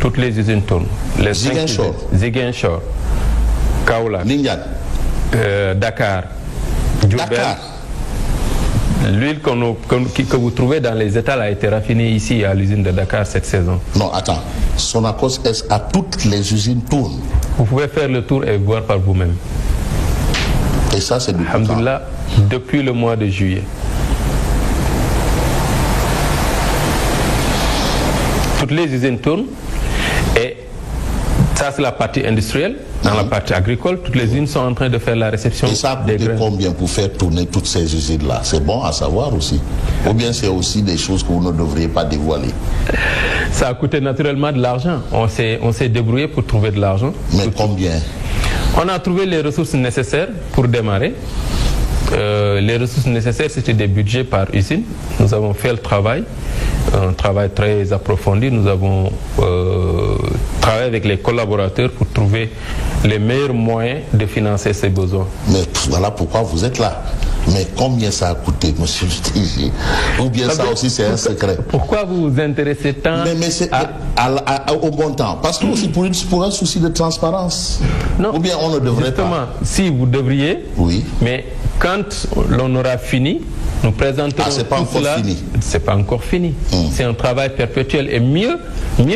toutes les usines tournent. Ziguinchor, Kaolack, Dakar, Diourbel. L'huile que vous trouvez dans les étals a été raffinée ici à l'usine de Dakar cette saison. Non, attends. Sonacos S à toutes les usines tournent. Vous pouvez faire le tour et voir par vous-même. Et ça, c'est depuis Alhamdoulilah, depuis le mois de juillet. Toutes les usines tournent et ça, c'est la partie industrielle. Dans la partie agricole, toutes les usines sont en train de faire la réception. Et ça a coûté combien pour faire tourner toutes ces usines-là? C'est bon à savoir aussi. Ou bien c'est aussi des choses que vous ne devriez pas dévoiler? Ça a coûté naturellement de l'argent. On s'est débrouillé pour trouver de l'argent. Mais combien? On a trouvé les ressources nécessaires pour démarrer. Les ressources nécessaires, c'était des budgets par usine. Nous avons fait le travail, un travail très approfondi. Nous avons travaillé avec les collaborateurs pour trouver les meilleurs moyens de financer ces besoins. Mais voilà pourquoi vous êtes là. Mais combien ça a coûté, monsieur le DG? Ou bien ça aussi c'est un secret? Pourquoi vous vous intéressez tant au bon temps? Parce que aussi pour un souci de transparence. Non. Ou bien on ne devrait pas? Si vous devriez, oui. Mais quand l'on aura fini, nous présenterons c'est pas encore fini. C'est pas encore fini. C'est un travail perpétuel. Et mieux,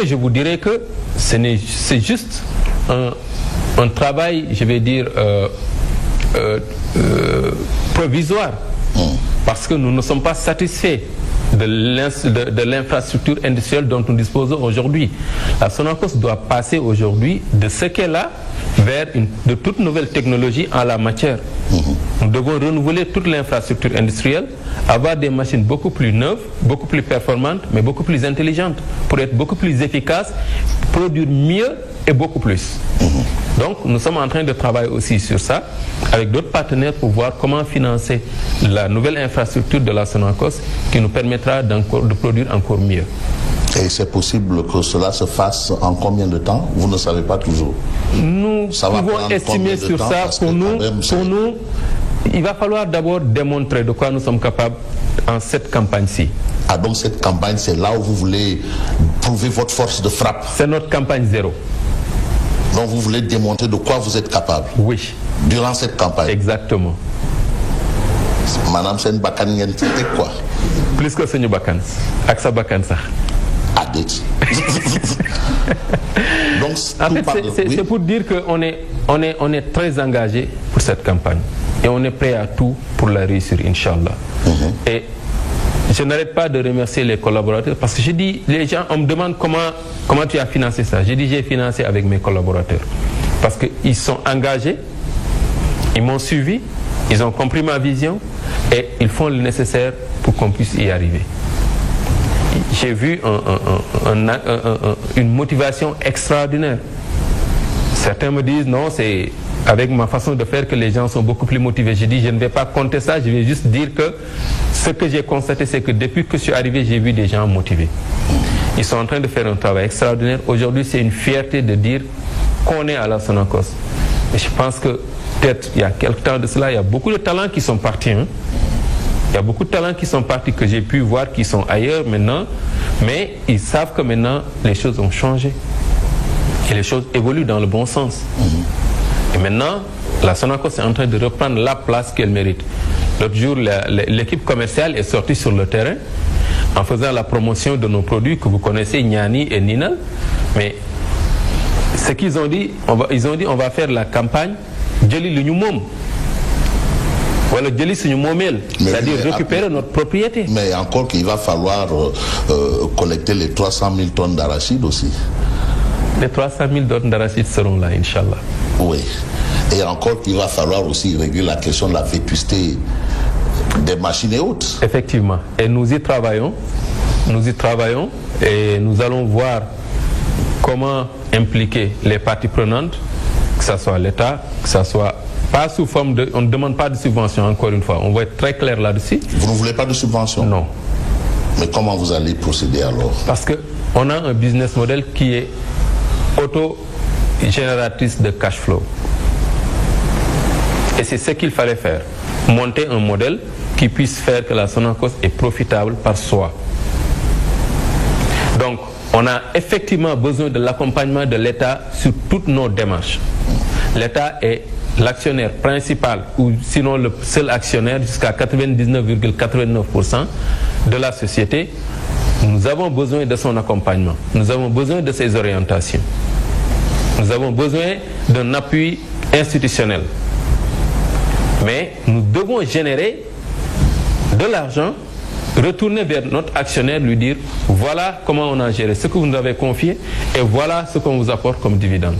je vous dirais que c'est juste un travail, je vais dire, provisoire. Parce que nous ne sommes pas satisfaits de l'infrastructure industrielle dont nous disposons aujourd'hui. La Sonacos doit passer aujourd'hui de ce qu'elle a vers de toutes nouvelles technologies en la matière. Nous devons renouveler toute l'infrastructure industrielle, avoir des machines beaucoup plus neuves, beaucoup plus performantes, mais beaucoup plus intelligentes, pour être beaucoup plus efficaces, produire mieux et beaucoup plus. Donc nous sommes en train de travailler aussi sur ça, avec d'autres partenaires pour voir comment financer la nouvelle infrastructure de la Sonacos qui nous permettra de produire encore mieux. Et c'est possible que cela se fasse en combien de temps? Vous ne savez pas toujours. Nous pouvons estimer sur ça. Pour nous, il va falloir d'abord démontrer de quoi nous sommes capables en cette campagne-ci. Ah, donc cette campagne, c'est là où vous voulez prouver votre force de frappe? C'est notre campagne zéro. Donc vous voulez démontrer de quoi vous êtes capable? Oui. Durant cette campagne? Exactement. Madame Sen Bakan, c'était quoi? Plus que Seigneur Bakan. Aksa Bakan, ça. Donc, c'est pour dire qu'on est très engagé pour cette campagne et on est prêt à tout pour la réussir, Inch'Allah. Et je n'arrête pas de remercier les collaborateurs parce que je dis, les gens, on me demande comment tu as financé ça. J'ai dit, j'ai financé avec mes collaborateurs parce qu'ils sont engagés, ils m'ont suivi, ils ont compris ma vision et ils font le nécessaire pour qu'on puisse y arriver. J'ai vu une motivation extraordinaire. Certains me disent non, c'est avec ma façon de faire que les gens sont beaucoup plus motivés. Je dis je ne vais pas compter ça, je vais juste dire que ce que j'ai constaté, c'est que depuis que je suis arrivé, j'ai vu des gens motivés. Ils sont en train de faire un travail extraordinaire. Aujourd'hui, c'est une fierté de dire qu'on est à la Sonacos. Et je pense que peut-être il y a quelque temps de cela, il y a beaucoup de talents qui sont partis. Il y a beaucoup de talents qui sont partis, que j'ai pu voir, qui sont ailleurs maintenant, mais ils savent que maintenant, les choses ont changé. Et les choses évoluent dans le bon sens. Et maintenant, la Sonacos est en train de reprendre la place qu'elle mérite. L'autre jour, l'équipe commerciale est sortie sur le terrain en faisant la promotion de nos produits que vous connaissez, Niani et Ninal. Mais ce qu'ils ont dit, on va faire la campagne Jeli l'Uniumum. Voilà, c'est-à-dire récupérer notre propriété. Mais encore qu'il va falloir collecter les 300 000 tonnes d'arachide aussi. Les 300 000 tonnes d'arachide seront là, Inch'Allah. Oui. Et encore qu'il va falloir aussi régler la question de la vétusté des machines et autres. Effectivement. Et nous y travaillons. Et nous allons voir comment impliquer les parties prenantes, que ce soit l'État, que ce soit... Pas sous forme de... On ne demande pas de subvention, encore une fois. On va être très clair là-dessus. Vous ne voulez pas de subvention? Non. Mais comment vous allez procéder alors? Parce qu'on a un business model qui est auto-génératrice de cash flow. Et c'est ce qu'il fallait faire. Monter un modèle qui puisse faire que la Sonacos est profitable par soi. Donc, on a effectivement besoin de l'accompagnement de l'État sur toutes nos démarches. L'État est l'actionnaire principal, ou sinon le seul actionnaire, jusqu'à 99,89% de la société. Nous avons besoin de son accompagnement. Nous avons besoin de ses orientations. Nous avons besoin d'un appui institutionnel. Mais nous devons générer de l'argent, retourner vers notre actionnaire, lui dire voilà comment on a géré ce que vous nous avez confié et voilà ce qu'on vous apporte comme dividende.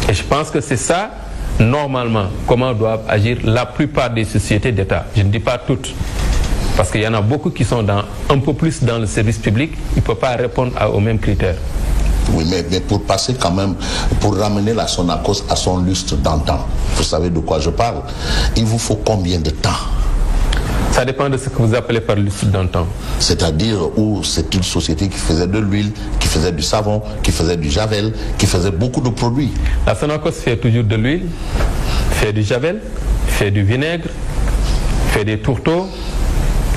Et je pense que c'est ça, normalement, comment doivent agir la plupart des sociétés d'État. Je ne dis pas toutes, parce qu'il y en a beaucoup qui sont un peu plus dans le service public, ils ne peuvent pas répondre aux mêmes critères. Oui, mais pour passer quand même, pour ramener la Sonacos à son lustre d'antan, vous savez de quoi je parle, il vous faut combien de temps? Ça dépend de ce que vous appelez par lustre d'antan. C'est-à-dire où c'est une société qui faisait de l'huile, qui faisait du savon, qui faisait du javel, qui faisait beaucoup de produits. La Sonacos fait toujours de l'huile, fait du javel, fait du vinaigre, fait des tourteaux.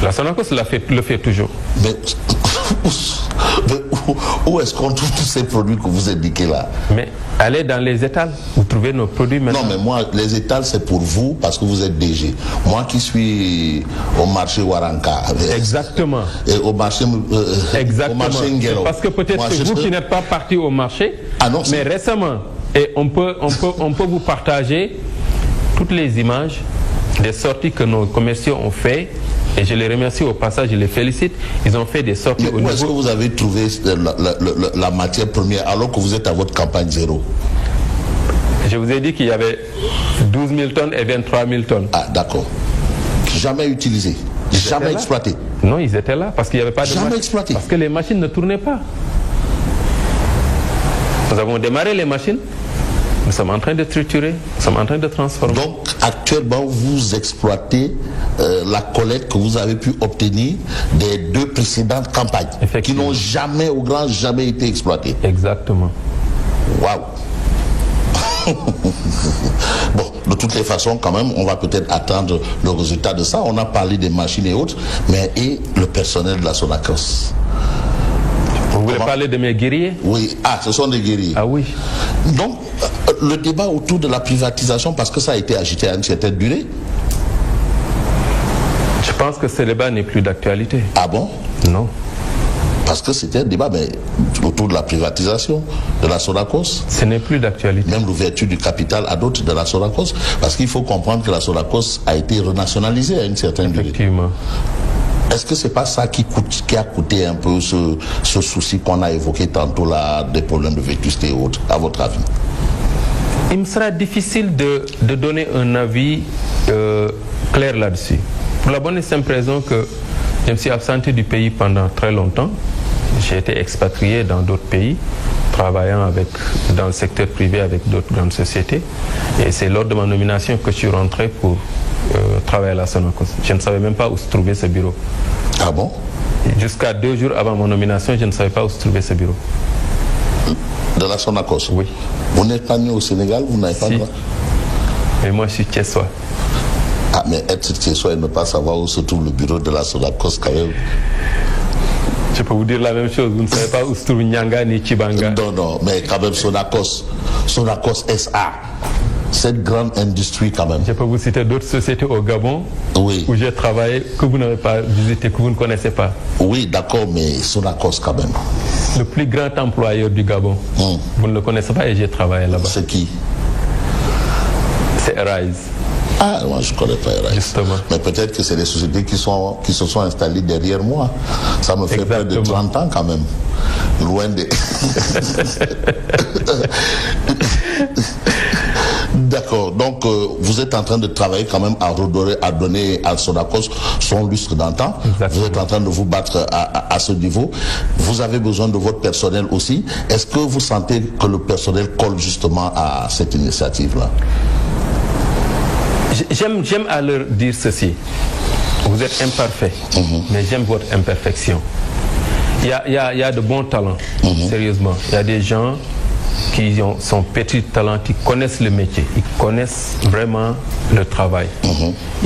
La Sonacos le fait toujours. Mais où est-ce qu'on trouve tous ces produits que vous indiquez là? Mais allez dans les étals, vous trouvez nos produits maintenant. Non, mais moi, les étals, c'est pour vous parce que vous êtes DG. Moi qui suis au marché Waranka. Exactement. Et au marché, exactement. Au marché Ngelo. Parce que peut-être c'est vous qui n'êtes pas parti au marché, mais récemment, et on peut vous partager toutes les images des sorties que nos commerciaux ont fait. Et je les remercie au passage, je les félicite. Ils ont fait des sorties au niveau... Où est-ce que vous avez trouvé la matière première alors que vous êtes à votre campagne zéro? Je vous ai dit qu'il y avait 12 000 tonnes et 23 000 tonnes. Ah, d'accord. Jamais utilisé, jamais exploité. Non, ils étaient là parce qu'il n'y avait pas de... Jamais exploité. Parce que les machines ne tournaient pas. Nous avons démarré les machines. Nous sommes en train de structurer, nous sommes en train de transformer. Donc, actuellement, vous exploitez la collecte que vous avez pu obtenir des 2 précédentes campagnes qui n'ont jamais, au grand jamais été exploitées. Exactement. Waouh. Bon, de toutes les façons, quand même, on va peut-être attendre le résultat de ça. On a parlé des machines et autres, mais et le personnel de la Sonacos? Vous voulez parler de mes guerriers? Oui, ce sont des guerriers. Ah oui. Donc, le débat autour de la privatisation, parce que ça a été agité à une certaine durée. Je pense que ce débat n'est plus d'actualité. Ah bon? Non. Parce que c'était un débat autour de la privatisation de la Sonacos. Ce n'est plus d'actualité. Même l'ouverture du capital à d'autres de la Sonacos. Parce qu'il faut comprendre que la Sonacos a été renationalisée à une certaine durée. Effectivement. Est-ce que c'est pas ça qui a coûté un peu ce souci qu'on a évoqué tantôt là, des problèmes de vétusté et autres, à votre avis? Il me sera difficile de donner un avis clair là-dessus. Pour la bonne et simple raison que je me suis absenté du pays pendant très longtemps. J'ai été expatrié dans d'autres pays, travaillant dans le secteur privé avec d'autres grandes sociétés. Et c'est lors de ma nomination que je suis rentré pour travailler à la Sonacos. Je ne savais même pas où se trouvait ce bureau. Ah bon? Jusqu'à 2 jours avant mon nomination, je ne savais pas où se trouvait ce bureau. De la Sonacos? Oui. Vous n'êtes pas né au Sénégal, vous n'avez pas le droit? Mais moi, je suis Thiessois. Ah, mais être Thiessois et ne pas savoir où se trouve le bureau de la Sonacos, quand même. Je peux vous dire la même chose, vous ne savez pas où se trouve Nyanga ni Chibanga. Non, mais quand même Sonacos SA, cette grande industrie quand même. Je peux vous citer d'autres sociétés au Gabon où j'ai travaillé, que vous n'avez pas visité, que vous ne connaissez pas. Oui, d'accord, mais Sonacos quand même. Le plus grand employeur du Gabon, vous ne le connaissez pas et j'ai travaillé là-bas. C'est qui? C'est Arise. Ah, moi je ne connais pas Arise. Justement. Mais peut-être que c'est des sociétés qui se sont installées derrière moi. Ça me fait près de 30 ans quand même. Loin des... D'accord, donc vous êtes en train de travailler quand même à redorer, à donner à Sonacos son lustre d'antan. Vous êtes en train de vous battre à ce niveau. Vous avez besoin de votre personnel aussi. Est-ce que vous sentez que le personnel colle justement à cette initiative-là? J'aime à leur dire ceci. Vous êtes imparfait, mais j'aime votre imperfection. Il y a de bons talents, sérieusement. Il y a des gens qui sont pétris de talent, qui connaissent le métier, ils connaissent vraiment le travail.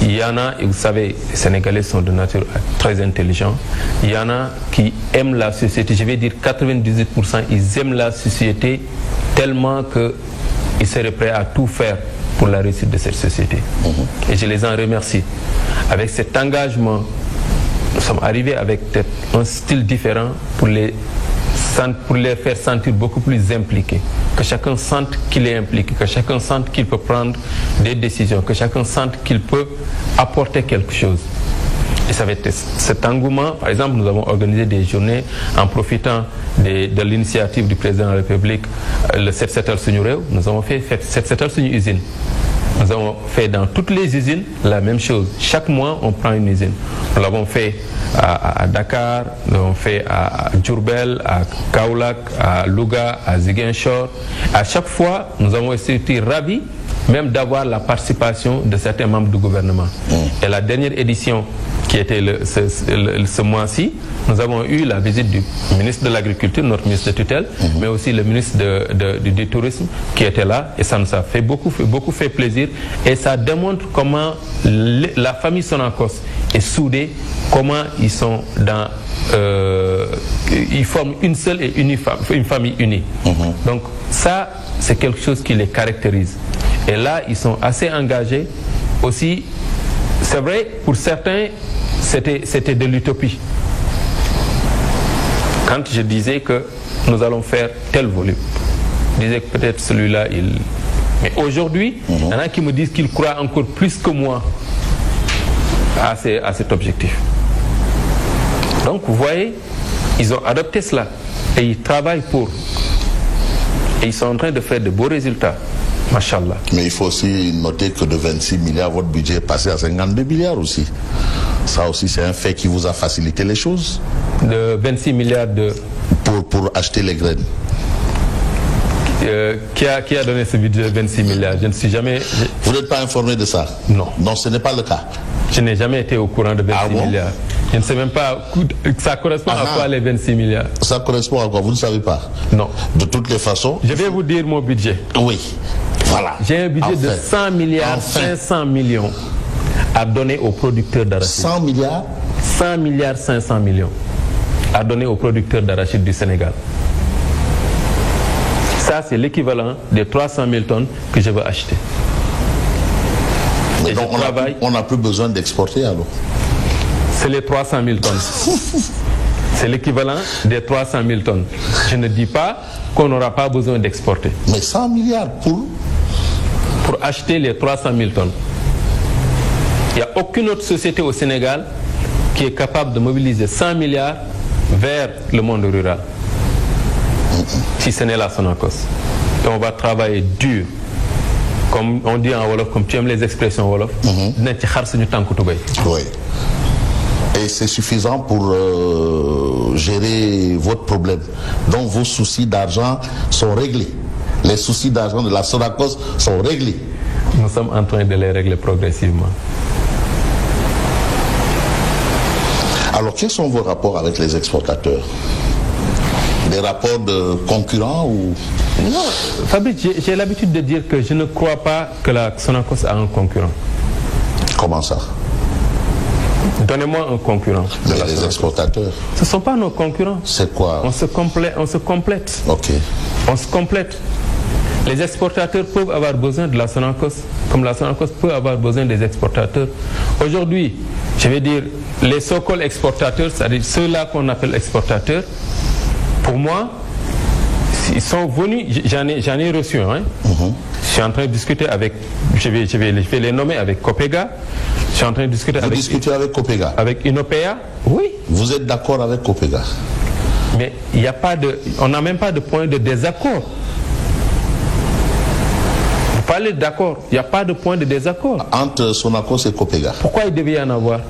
Il y en a, et vous savez, les Sénégalais sont de nature très intelligents, il y en a qui aiment la société, je vais dire 98%, ils aiment la société tellement qu'ils seraient prêts à tout faire pour la réussite de cette société. Et je les en remercie. Avec cet engagement, nous sommes arrivés avec un style différent pour les faire sentir beaucoup plus impliqués, que chacun sente qu'il est impliqué, que chacun sente qu'il peut prendre des décisions, que chacun sente qu'il peut apporter quelque chose. Et ça va être cet engouement. Par exemple, nous avons organisé des journées en profitant de l'initiative du président de la République, le Set Setal Suñu Réew. Nous avons fait Set Setal Suñu usine. Nous avons fait dans toutes les usines la même chose. Chaque mois, on prend une usine. Nous l'avons fait à Dakar, nous l'avons fait à Diourbel, à Kaolack, à Louga, à Ziguinchor. À chaque fois, nous avons été ravis même d'avoir la participation de certains membres du gouvernement. Et la dernière édition, qui était ce mois-ci, nous avons eu la visite du ministre de l'Agriculture, notre ministre de tutelle, mais aussi le ministre du Tourisme qui était là, et ça nous a fait beaucoup fait plaisir, et ça démontre comment la famille Sonacos est soudée, comment ils sont ils forment une seule et une famille unie. Donc ça, c'est quelque chose qui les caractérise. Et là, ils sont assez engagés. Aussi, c'est vrai, pour certains, c'était de l'utopie. Quand je disais que nous allons faire tel volume, je disais que peut-être celui-là, Mais aujourd'hui, il y en a qui me disent qu'ils croient encore plus que moi à cet objectif. Donc, vous voyez, ils ont adopté cela et ils travaillent pour. Et ils sont en train de faire de beaux résultats. Machallah. Mais il faut aussi noter que de 26 milliards, votre budget est passé à 52 milliards aussi. Ça aussi, c'est un fait qui vous a facilité les choses. De 26 milliards de... Pour acheter les graines. Qui a donné ce budget de 26 milliards? Je ne suis jamais... Vous n'êtes pas informé de ça? Non. Non, ce n'est pas le cas. Je n'ai jamais été au courant de 26 milliards. Je ne sais même pas, ça correspond à quoi les 26 milliards? Ça correspond à quoi? Vous ne savez pas? Non. De toutes les façons... Je vais vous dire mon budget. Oui. Voilà. J'ai un budget de 100 milliards 500 millions à donner aux producteurs d'arachide. 100 milliards 100 milliards 500 millions à donner aux producteurs d'arachide du Sénégal. Ça, c'est l'équivalent des 300 000 tonnes que je veux acheter. Mais donc on n'a plus besoin d'exporter alors? C'est les 300 000 tonnes. C'est l'équivalent des 300 000 tonnes. Je ne dis pas qu'on n'aura pas besoin d'exporter. Mais 100 milliards pour acheter les 300 000 tonnes. Il n'y a aucune autre société au Sénégal qui est capable de mobiliser 100 milliards vers le monde rural. Si ce n'est la Sonacos. Et on va travailler dur. Comme on dit en Wolof, comme tu aimes les expressions Wolof, oui. Et c'est suffisant pour gérer votre problème. Donc vos soucis d'argent sont réglés. Les soucis d'argent de la Sonacos sont réglés. Nous sommes en train de les régler progressivement. Alors quels sont vos rapports avec les exportateurs? Des rapports de concurrents ou... Non, Fabrice, j'ai l'habitude de dire que je ne crois pas que la Sonacos a un concurrent. Comment ça? Donnez-moi un concurrent. Les exportateurs. Ce ne sont pas nos concurrents. C'est quoi? On se complète. Ok. On se complète. Les exportateurs peuvent avoir besoin de la Sonacos, comme la Sonacos peut avoir besoin des exportateurs. Aujourd'hui, je vais dire, les so-called exportateurs, c'est-à-dire ceux-là qu'on appelle exportateurs, pour moi, ils sont venus, j'en ai reçu un. Je suis en train de discuter avec, je vais les nommer avec Copega. Je suis en train de discuter Vous discutez avec Copega? Avec Inopea, oui. Vous êtes d'accord avec Copega? Mais il n'y a pas on n'a même pas de point de désaccord. Vous parlez d'accord, il n'y a pas de point de désaccord. Entre Sonacos et Copega? Pourquoi il devait y en avoir?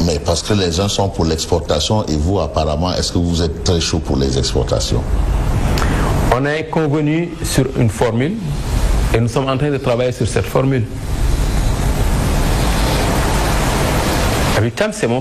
Mais parce que les uns sont pour l'exportation et vous, apparemment, est-ce que vous êtes très chaud pour les exportations? On a convenu sur une formule et nous sommes en train de travailler sur cette formule. Avec Tam, c'est mon